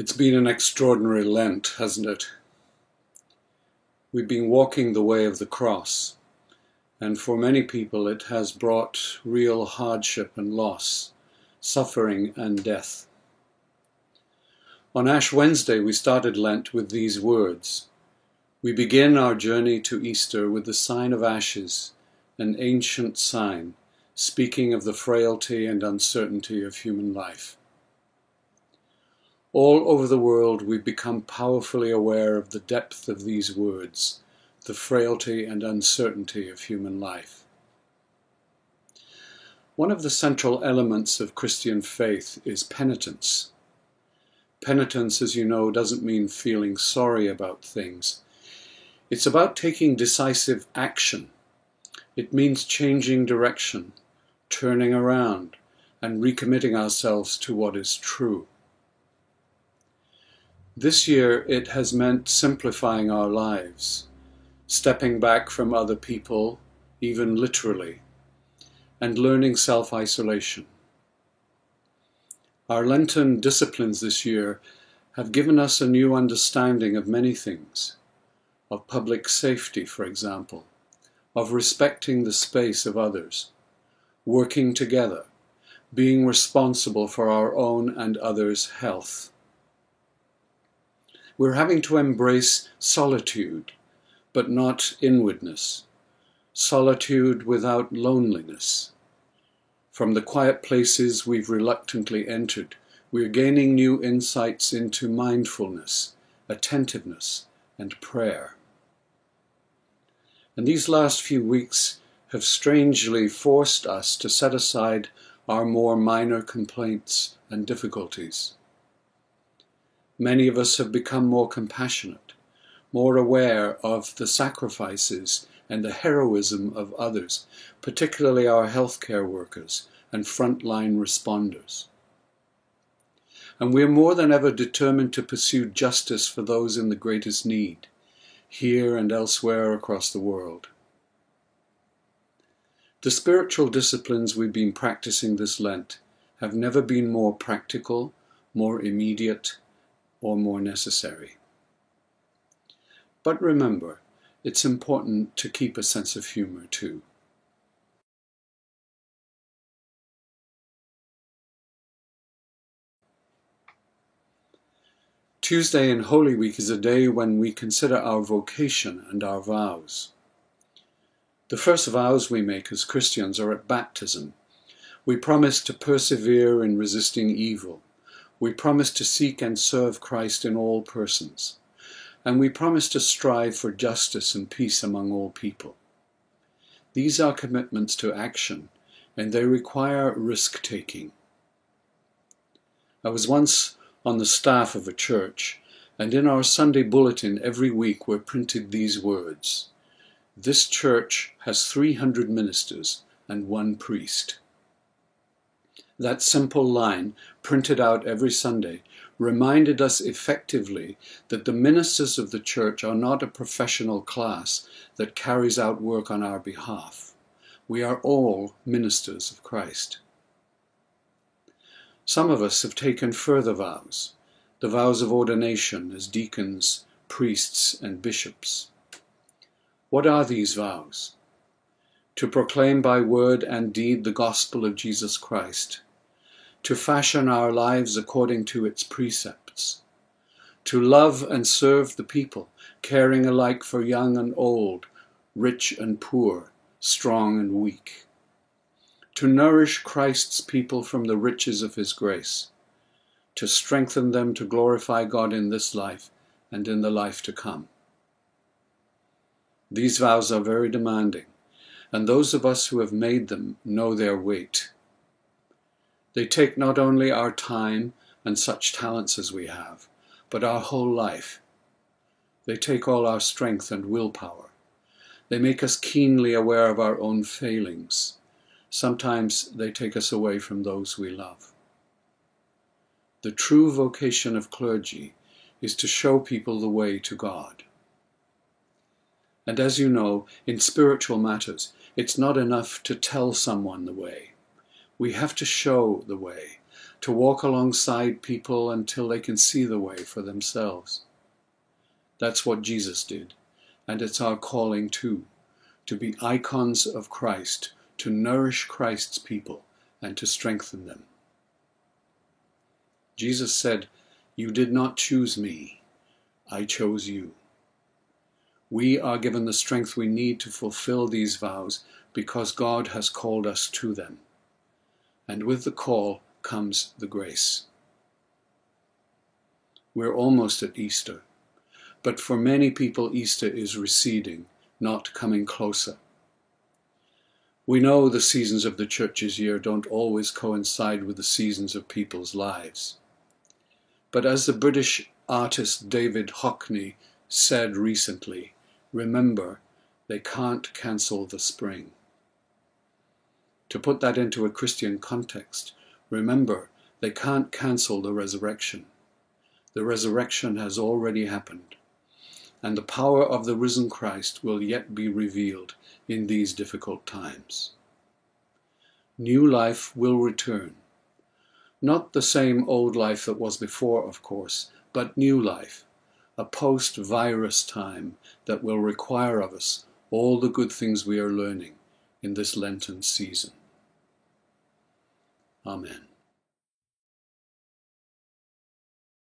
It's been an extraordinary Lent, hasn't it? We've been walking the way of the cross, and for many people it has brought real hardship and loss, suffering and death. On Ash Wednesday we started Lent with these words. We begin our journey to Easter with the sign of ashes, an ancient sign, speaking of the frailty and uncertainty of human life. All over the world we've become powerfully aware of the depth of these words, the frailty and uncertainty of human life. One of the central elements of Christian faith is penitence. Penitence, as you know, doesn't mean feeling sorry about things. It's about taking decisive action. It means changing direction, turning around, and recommitting ourselves to what is true. This year it has meant simplifying our lives, stepping back from other people, even literally, and learning self-isolation. Our Lenten disciplines this year have given us a new understanding of many things, of public safety, for example, of respecting the space of others, working together, being responsible for our own and others' health. We're having to embrace solitude, but not inwardness. Solitude without loneliness. From the quiet places we've reluctantly entered, we're gaining new insights into mindfulness, attentiveness, and prayer. And these last few weeks have strangely forced us to set aside our more minor complaints and difficulties. Many of us have become more compassionate, more aware of the sacrifices and the heroism of others, particularly our healthcare workers and frontline responders. And we are more than ever determined to pursue justice for those in the greatest need, here and elsewhere across the world. The spiritual disciplines we've been practicing this Lent have never been more practical, more immediate, or more necessary. But remember, it's important to keep a sense of humor too. Tuesday in Holy Week is a day when we consider our vocation and our vows. The first vows we make as Christians are at baptism. We promise to persevere in resisting evil. We promise to seek and serve Christ in all persons, and we promise to strive for justice and peace among all people. These are commitments to action, and they require risk-taking. I was once on the staff of a church, and in our Sunday bulletin every week were printed these words: "This church has 300 ministers and 1 priest." That simple line, printed out every Sunday, reminded us effectively that the ministers of the church are not a professional class that carries out work on our behalf. We are all ministers of Christ. Some of us have taken further vows, the vows of ordination as deacons, priests, and bishops. What are these vows? To proclaim by word and deed the gospel of Jesus Christ, to fashion our lives according to its precepts, to love and serve the people, caring alike for young and old, rich and poor, strong and weak, to nourish Christ's people from the riches of his grace, to strengthen them to glorify God in this life and in the life to come. These vows are very demanding, and those of us who have made them know their weight. They take not only our time and such talents as we have, but our whole life. They take all our strength and willpower. They make us keenly aware of our own failings. Sometimes they take us away from those we love. The true vocation of clergy is to show people the way to God. And as you know, in spiritual matters, it's not enough to tell someone the way. We have to show the way, to walk alongside people until they can see the way for themselves. That's what Jesus did, and it's our calling too, to be icons of Christ, to nourish Christ's people, and to strengthen them. Jesus said, "You did not choose me, I chose you." We are given the strength we need to fulfill these vows because God has called us to them. And with the call comes the grace. We're almost at Easter, but for many people Easter is receding, not coming closer. We know the seasons of the church's year don't always coincide with the seasons of people's lives. But as the British artist David Hockney said recently, remember, they can't cancel the spring. To put that into a Christian context, remember, they can't cancel the resurrection. The resurrection has already happened, and the power of the risen Christ will yet be revealed in these difficult times. New life will return. Not the same old life that was before, of course, but new life, a post-virus time that will require of us all the good things we are learning in this Lenten season. Amen.